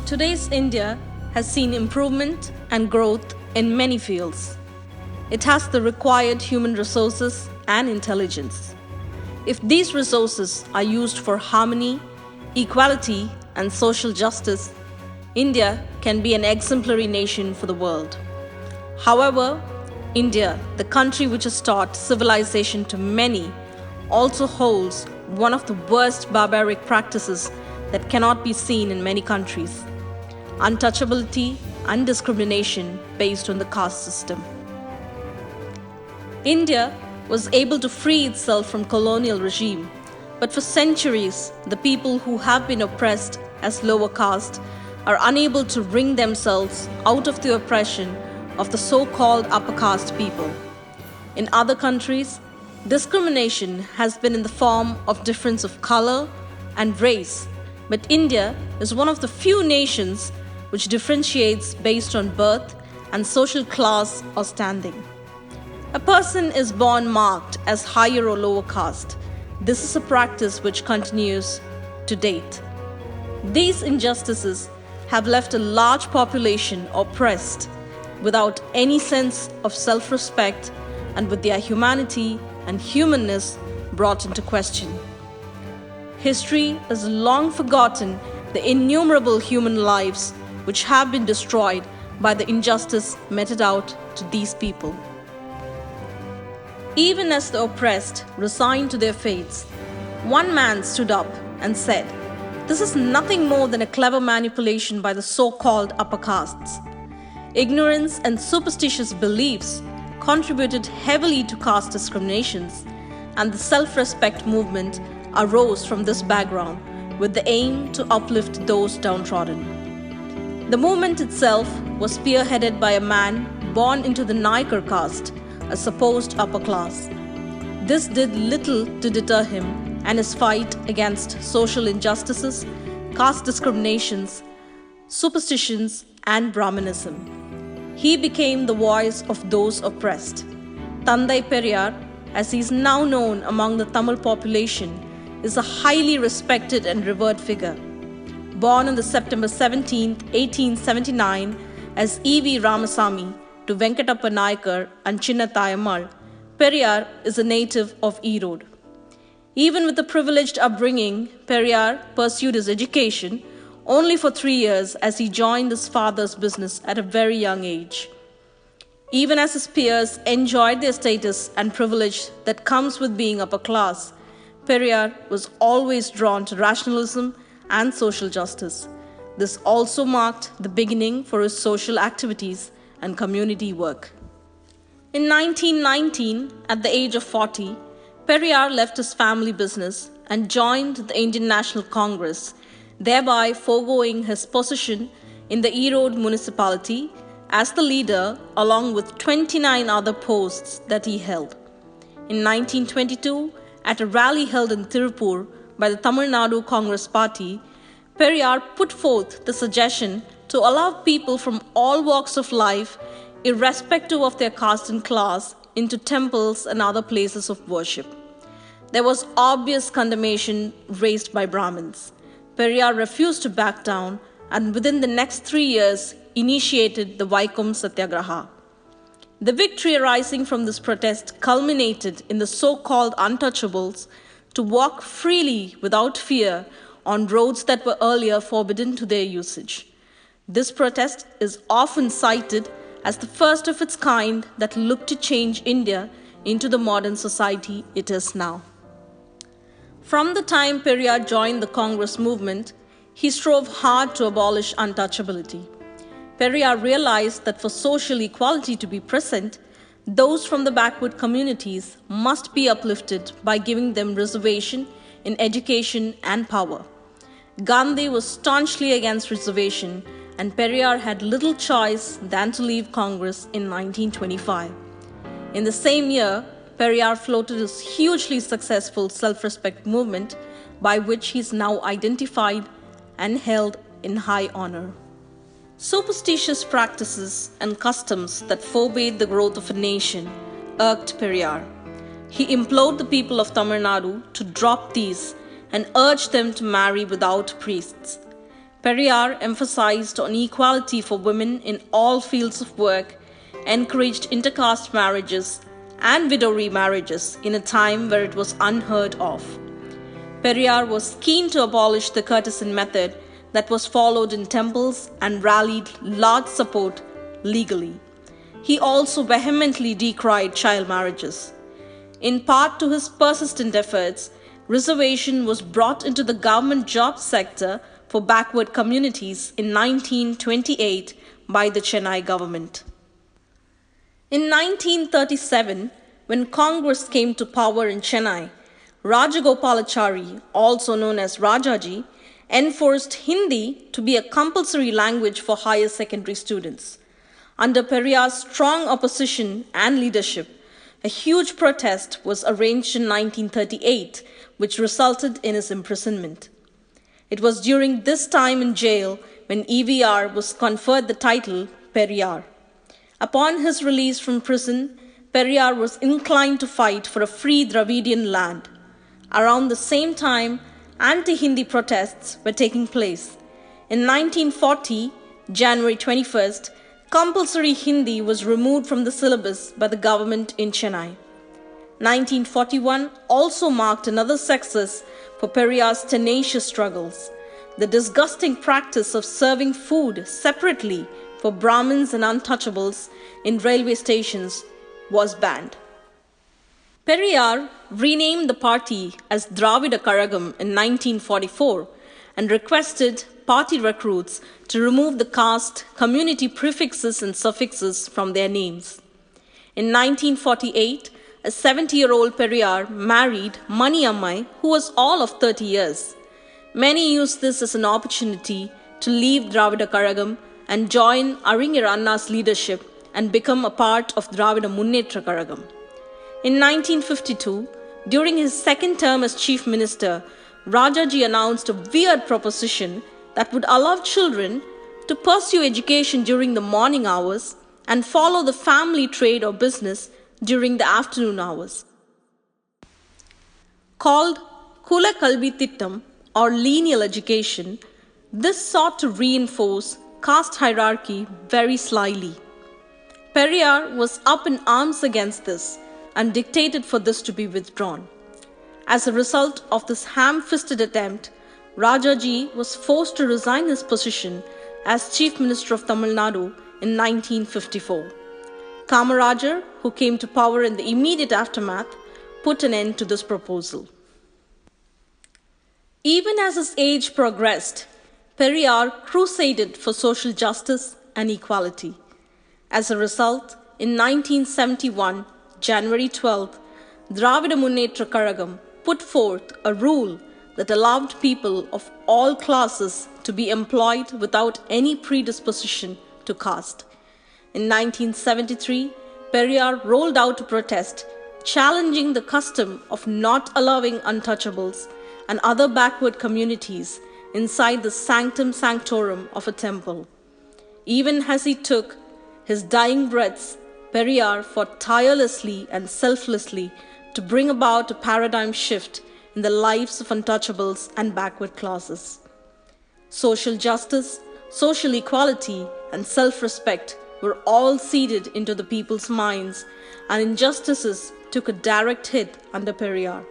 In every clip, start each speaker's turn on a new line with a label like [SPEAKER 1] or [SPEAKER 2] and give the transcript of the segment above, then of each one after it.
[SPEAKER 1] Today's India has seen improvement and growth in many fields. It has the required human resources and intelligence. If these resources are used for harmony, equality, and social justice, India can be an exemplary nation for the world. However, India, the country which has taught civilization to many, also holds one of the worst barbaric practices that cannot be seen in many countries: untouchability and discrimination based on the caste system. India was able to free itself from colonial regime, but for centuries, the people who have been oppressed as lower caste are unable to wring themselves out of the oppression of the so-called upper caste people. In other countries, discrimination has been in the form of difference of color and race, but India is one of the few nations which differentiates based on birth and social class or standing. A person is born marked as higher or lower caste. This is a practice which continues to date. These injustices have left a large population oppressed without any sense of self-respect and with their humanity and humanness brought into question. History has long forgotten the innumerable human lives which have been destroyed by the injustice meted out to these people. Even as the oppressed resigned to their fates, one man stood up and said, "This is nothing more than a clever manipulation by the so-called upper castes." Ignorance and superstitious beliefs contributed heavily to caste discriminations, and the self-respect movement arose from this background with the aim to uplift those downtrodden. The movement itself was spearheaded by a man born into the Naikar caste, a supposed upper class. This did little to deter him and his fight against social injustices, caste discriminations, superstitions, and Brahmanism. He became the voice of those oppressed. Thanthai Periyar, as he is now known among the Tamil population, is a highly respected and revered figure. Born on the September 17, 1879 as E.V. Ramasamy to Venkatappa Naikar and Chinna Thayammal, Periyar is a native of Erode. Even with a privileged upbringing, Periyar pursued his education only for 3 years as he joined his father's business at a very young age. Even as his peers enjoyed their status and privilege that comes with being upper class, Periyar was always drawn to rationalism and social justice. This also marked the beginning for his social activities and community work. In 1919, at the age of 40, Periyar left his family business and joined the Indian National Congress, thereby foregoing his position in the Erode municipality as the leader along with 29 other posts that he held. In 1922, at a rally held in Tirupur by the Tamil Nadu Congress Party, Periyar put forth the suggestion to allow people from all walks of life, irrespective of their caste and class, into temples and other places of worship. There was obvious condemnation raised by Brahmins. Periyar refused to back down and within the next 3 years initiated the Vaikom Satyagraha. The victory arising from this protest culminated in the so-called untouchables to walk freely without fear on roads that were earlier forbidden to their usage. This protest is often cited as the first of its kind that looked to change India into the modern society it is now. From the time Periyar joined the Congress movement, he strove hard to abolish untouchability. Periyar realized that for social equality to be present, those from the backward communities must be uplifted by giving them reservation in education and power. Gandhi was staunchly against reservation, and Periyar had little choice than to leave Congress in 1925. In the same year, Periyar floated his hugely successful self-respect movement by which he is now identified and held in high honor. Superstitious practices and customs that forbade the growth of a nation irked Periyar. He implored the people of Tamil Nadu to drop these and urged them to marry without priests. Periyar emphasized on equality for women in all fields of work, encouraged intercaste marriages and widow remarriages in a time where it was unheard of. Periyar was keen to abolish the courtesan method that was followed in temples and rallied large support legally. He also vehemently decried child marriages. In part to his persistent efforts, reservation was brought into the government job sector for backward communities in 1928 by the Chennai government. In 1937, when Congress came to power in Chennai, Rajagopalachari, also known as Rajaji, enforced Hindi to be a compulsory language for higher secondary students. Under Periyar's strong opposition and leadership, a huge protest was arranged in 1938, which resulted in his imprisonment. It was during this time in jail when EVR was conferred the title Periyar. Upon his release from prison, Periyar was inclined to fight for a free Dravidian land. Around the same time, anti-Hindi protests were taking place. In 1940, January 21st, compulsory Hindi was removed from the syllabus by the government in Chennai. 1941 also marked another success for Periyar's tenacious struggles. The disgusting practice of serving food separately for Brahmins and untouchables in railway stations was banned. Periyar renamed the party as Dravida Kazhagam in 1944 and requested party recruits to remove the caste community prefixes and suffixes from their names. In 1948, a 70-year-old Periyar married Mani Ammai, who was all of 30 years. Many used this as an opportunity to leave Dravida Kazhagam and join Aringer Anna's leadership and become a part of Dravida Munnetra Kazhagam. In 1952, during his second term as chief minister, Rajaji announced a weird proposition that would allow children to pursue education during the morning hours and follow the family trade or business during the afternoon hours. Called Kula Kalvi Tittam or lineal education, this sought to reinforce caste hierarchy very slyly. Periyar was up in arms against this and dictated for this to be withdrawn. As a result of this ham-fisted attempt, Rajaji was forced to resign his position as Chief Minister of Tamil Nadu in 1954. Kamarajar, who came to power in the immediate aftermath, put an end to this proposal. Even as his age progressed, Periyar crusaded for social justice and equality. As a result, in 1971, January 12th, Dravida Munnetra Kazhagam put forth a rule that allowed people of all classes to be employed without any predisposition to caste. In 1973, Periyar rolled out a protest challenging the custom of not allowing untouchables and other backward communities inside the sanctum sanctorum of a temple. Even as he took his dying breaths, Periyar fought tirelessly and selflessly to bring about a paradigm shift in the lives of untouchables and backward classes. Social justice, social equality, and self-respect were all seeded into the people's minds, and injustices took a direct hit under Periyar.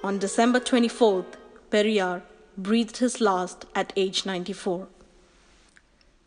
[SPEAKER 1] On December 24th, Periyar breathed his last at age 94.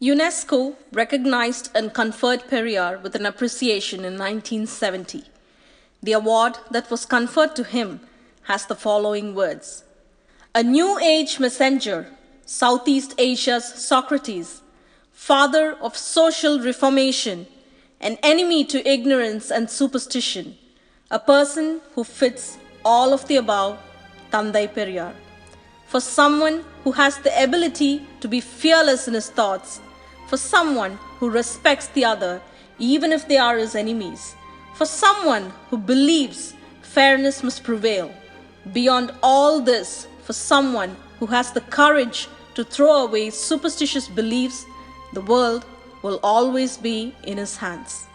[SPEAKER 1] UNESCO recognized and conferred Periyar with an appreciation in 1970. The award that was conferred to him has the following words: "A new age messenger, Southeast Asia's Socrates, father of social reformation, an enemy to ignorance and superstition, a person who fits all of the above, Thanthai Periyar. For someone who has the ability to be fearless in his thoughts, for someone who respects the other even if they are his enemies, for someone who believes fairness must prevail. Beyond all this, for someone who has the courage to throw away superstitious beliefs, the world will always be in his hands."